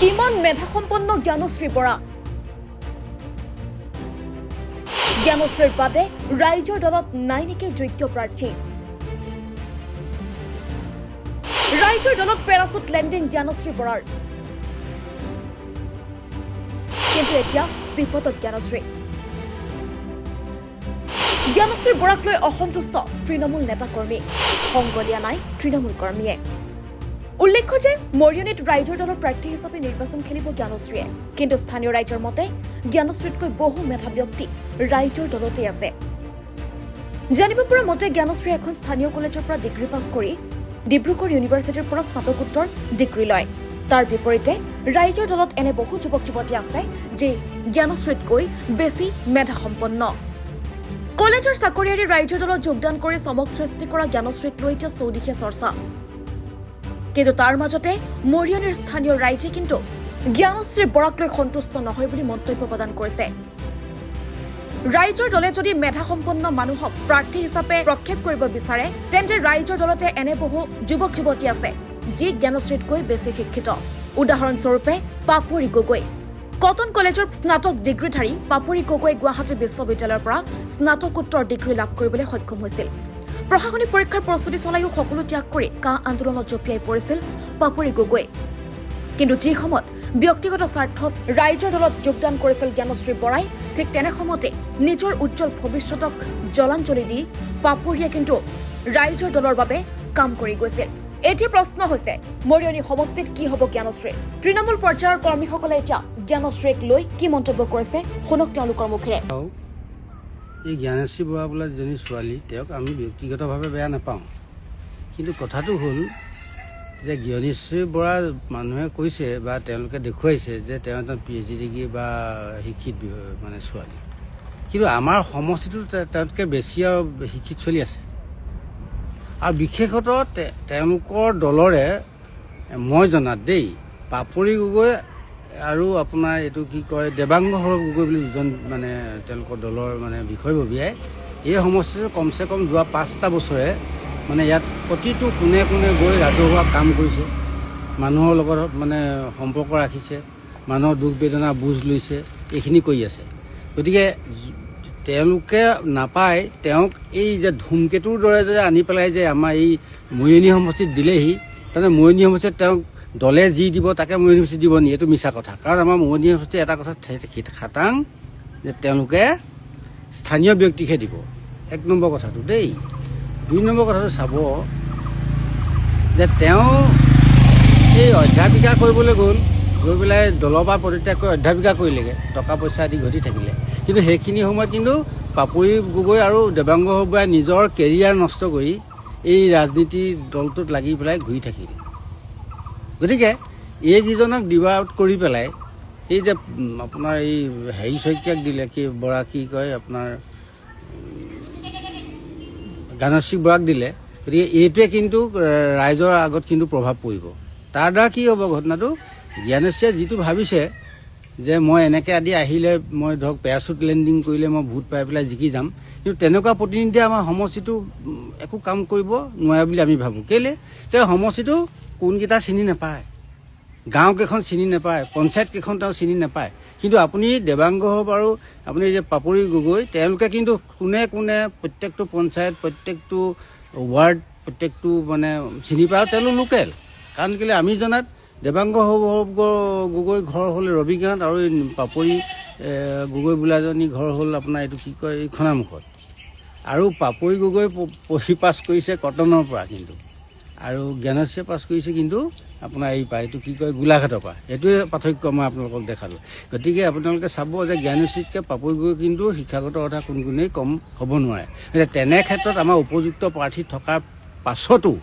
কিমান মেধাসম্পন্ন জ্ঞানশ্ৰী বৰা জ্ঞানশ্ৰীৰ বাদে ৰাইজৰ দলত নাই নেকি যোগ্য প্ৰাৰ্থী ৰাইজৰ দলত পেৰাচুট লেণ্ডিং জ্ঞানশ্ৰী বৰাৰ কিন্তু এতিয়া বিপদত জ্ঞানশ্ৰী বৰাক লৈ অসন্তুষ্ট তৃণমূল নেতাকৰ্মী সংগ দিয়া নাই তৃণমূল কৰ্মীয়ে উল্লেখ্য যে মৰিয়নীত ৰাইজৰ দলৰ প্ৰাৰ্থী হিচাপে নিৰ্বাচন খেলিব জ্ঞানশ্ৰীয়ে কিন্তু স্থানীয় ৰাইজৰ মতে জ্ঞানশ্ৰীতকৈ বহু মেধা ব্যক্তি ৰাইজৰ দলতে আছে জানিব পৰা মতে জ্ঞানশ্ৰীয়ে এখন স্থানীয় কলেজৰ পৰা ডিগ্ৰী পাছ কৰি ডিব্ৰুগড় ইউনিভাৰ্চিটিৰ পৰা স্নাতকোত্তৰ ডিগ্ৰী লয় তাৰ বিপৰীতে ৰাইজৰ দলত এনে বহু যুৱক যুৱতী আছে যে জ্ঞানশ্ৰীতকৈ বেছি মেধাসম্পন্ন কলেজৰ চাকৰিয়াৰী ৰাইজৰ দলত যোগদান কৰি চমক সৃষ্টি কৰা জ্ঞানশ্ৰীক লৈ এতিয়া চৌদিশে চৰ্চা কিন্তু তাৰ মাজতে মৰিয়নীৰ স্থানীয় ৰাইজে কিন্তু জ্ঞানশ্ৰী বৰাক লৈ সন্তুষ্ট নহয় বুলি মন্তব্য প্ৰদান কৰিছে ৰাইজৰ দলে যদি মেধাসম্পন্ন মানুহক প্ৰাৰ্থী হিচাপে প্ৰক্ষেপ কৰিব বিচাৰে তেন্তে ৰাইজৰ দলতে এনে বহু যুৱক যুৱতী আছে যি জ্ঞানশ্ৰীতকৈ বেছি শিক্ষিত উদাহৰণস্বৰূপে পাপৰি গগৈ কটন কলেজৰ স্নাতক ডিগ্ৰীধাৰী পাপৰি গগৈ গুৱাহাটী বিশ্ববিদ্যালয়ৰ পৰা স্নাতকোত্তৰ ডিগ্ৰী লাভ কৰিবলৈ সক্ষম হৈছিল প্ৰশাসনিক পৰীক্ষাৰ প্ৰস্তুতি চলাইও সকলো ত্যাগ কৰি কা আন্দোলনত জঁপিয়াই পৰিছিল পাপৰি গগৈ কিন্তু যি সময়ত ব্যক্তিগত স্বাৰ্থত ৰাইজৰ দলত যোগদান কৰিছিল জ্ঞানশ্ৰী বৰাই ঠিক তেনে সময়তে নিজৰ উজ্জ্বল ভৱিষ্যতক জলাঞ্জলি দি পাপৰিয়ে কিন্তু ৰাইজৰ দলৰ বাবে কাম কৰি গৈছিল এতিয়া প্ৰশ্ন হৈছে মৰিয়নী সমষ্টিত কি হ'ব জ্ঞানশ্ৰী তৃণমূল পৰ্যায়ৰ কৰ্মীসকলে এতিয়া জ্ঞানশ্ৰীক লৈ কি মন্তব্য কৰিছে শুনক তেওঁলোকৰ মুখেৰে এই জ্ঞানশ্ৰী বৰা বোলা যিজনী ছোৱালী তেওঁক আমি ব্যক্তিগতভাৱে বেয়া নাপাওঁ কিন্তু কথাটো হ'ল যে জ্ঞানশ্ৰী বৰা মানুহে কৈছে বা তেওঁলোকে দেখুৱাইছে যে তেওঁ এজন PhD ডিগ্ৰী বা শিক্ষিত মানে ছোৱালী কিন্তু আমাৰ সমষ্টিটোত তেওঁতকৈ বেছি আৰু শিক্ষিত ছোৱালী আছে আৰু বিশেষতঃ তেওঁলোকৰ দলৰে মই জনাত দেই পাপৰি গগৈ আৰু আপোনাৰ এইটো কি কয় দেৱাংগ গগৈ বুলি দুজন মানে তেওঁলোকৰ দলৰ মানে বিষয়ববীয়াই এই সমষ্টিটো কমচে কম যোৱা 5টা বছৰে মানে ইয়াত প্ৰতিটো কোণে কোণে গৈ ৰাজহুৱা কাম কৰিছে মানুহৰ লগত মানে সম্পৰ্ক ৰাখিছে মানুহৰ দুখ বেদনা বুজ লৈছে এইখিনি কৰি আছে গতিকে তেওঁলোকে নাপায় তেওঁক এই যে ধূমকেতুৰ দৰে যে আনি পেলাই যে আমাৰ এই মৰিয়নী সমষ্টিত দিলেহি তাৰমানে মৰিয়নী সমষ্টিত তেওঁক দলে যি দিব তাকে মৰিয়নী সমষ্টিত দিব নি এইটো মিছা কথা কাৰণ আমাৰ মৰিয়নী সমষ্টিত এটা কথা খাটাং যে তেওঁলোকে স্থানীয় ব্যক্তিকহে দিব 1 নম্বৰ কথাটো দেই 2 নম্বৰ কথাটো চাব যে তেওঁ এই অধ্যাপিকা কৰিবলৈ গৈ পেলাই দলৰ পৰা পদত্যাগ কৰি অধ্যাপিকা কৰিলেগৈ টকা পইচা আদি ঘটি থাকিলে কিন্তু সেইখিনি সময়ত কিন্তু পাপৰি গগৈ আৰু দেৱাংগ বৰাই নিজৰ কেৰিয়াৰ নষ্ট কৰি এই ৰাজনীতি দলটোত লাগি পেলাই ঘূৰি থাকিল গতিকে এইকেইজনক ডিভাইড আউট কৰি পেলাই এই যে আপোনাৰ এই হেৰি শইকীয়াক দিলে কি বৰা কি কয় আপোনাৰ জ্ঞানশ্ৰী বৰাক দিলে গতিকে এইটোৱে কিন্তু ৰাইজৰ আগত কিন্তু প্ৰভাৱ পৰিব তাৰ দ্বাৰা কি হ'ব ঘটনাটো জ্ঞানশ্ৰীয়ে যিটো ভাবিছে যে মই এনেকৈ আদি আহিলে মই ধৰক পেৰাচুট লেণ্ডিং কৰিলে মই ভোট পাই পেলাই জিকি যাম কিন্তু তেনেকুৱা প্ৰতিনিধিয়ে আমাৰ সমষ্টিটো একো কাম কৰিব নোৱাৰে বুলি আমি ভাবোঁ কেলৈ তেওঁ সমষ্টিটো কোনকেইটা চিনি নাপায় গাঁওকেইখন চিনি নাপায় পঞ্চায়তকেইখন তেওঁ চিনি নাপায় কিন্তু আপুনি দেৱাংগ আৰু আপুনি যে পাপৰি গগৈ তেওঁলোকে কিন্তু কোনে কোনে প্ৰত্যেকটো পঞ্চায়ত প্ৰত্যেকটো ৱাৰ্ড প্ৰত্যেকটো মানে চিনি পায় তেওঁলোক লোকেল কাৰণ কেলৈ আমি জনাত দেৱাংগ গগৈ ঘৰ হ'ল ৰবিগাঁৱত আৰু এই পাপৰি গগৈ বোলাজনী ঘৰ হ'ল আপোনাৰ এইটো কি কয় এই খনামুখত আৰু পাপৰি গগৈ পঢ়ি পাছ কৰিছে কটনৰ পৰা কিন্তু আৰু জ্ঞানশ্ৰীয়ে পাছ কৰিছে কিন্তু আপোনাৰ এই পৰা এইটো কি কয় গোলাঘাটৰ পৰা এইটোৱে পাৰ্থক্য মই আপোনালোকক দেখালোঁ গতিকে আপোনালোকে চাব যে জ্ঞানশ্ৰীতকৈ পাপৰি গগৈ কিন্তু শিক্ষাগত কথা কোনোগুণেই কম হ'ব নোৱাৰে তেনে ক্ষেত্ৰত আমাৰ উপযুক্ত প্ৰাৰ্থী থকাৰ পাছতো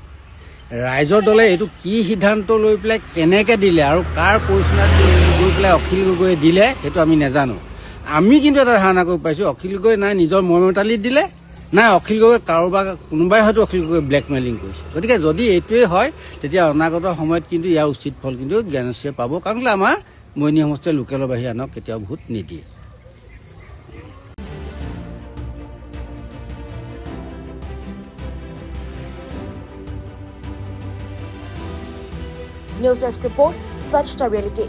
ৰাইজৰ দলে এইটো কি সিদ্ধান্ত লৈ পেলাই কেনেকৈ দিলে আৰু কাৰ পৰিচালনাত গৈ পেলাই অখিল গগৈয়ে দিলে সেইটো আমি নাজানো আমি কিন্তু এটা ধাৰণা কৰিব পাৰিছোঁ অখিল গগৈ নাই নিজৰ মৰ্মতালিত দিলে নাই অখিল গগৈ কাৰোবাৰ কোনোবাই হয়তো অখিল গগৈ ব্লেকমেইলিং কৰিছে গতিকে যদি এইটোৱেই হয় তেতিয়া অনাগত সময়ত কিন্তু ইয়াৰ উচিত ফল কিন্তু জ্ঞানশ্ৰীয়ে পাব কাৰণ আমাৰ মৰিয়নী সমষ্টিয়ে লোকেলৰ বাহিৰে আনক কেতিয়াও ভোট নিদিয়ে News Desk Report, Such the Reality.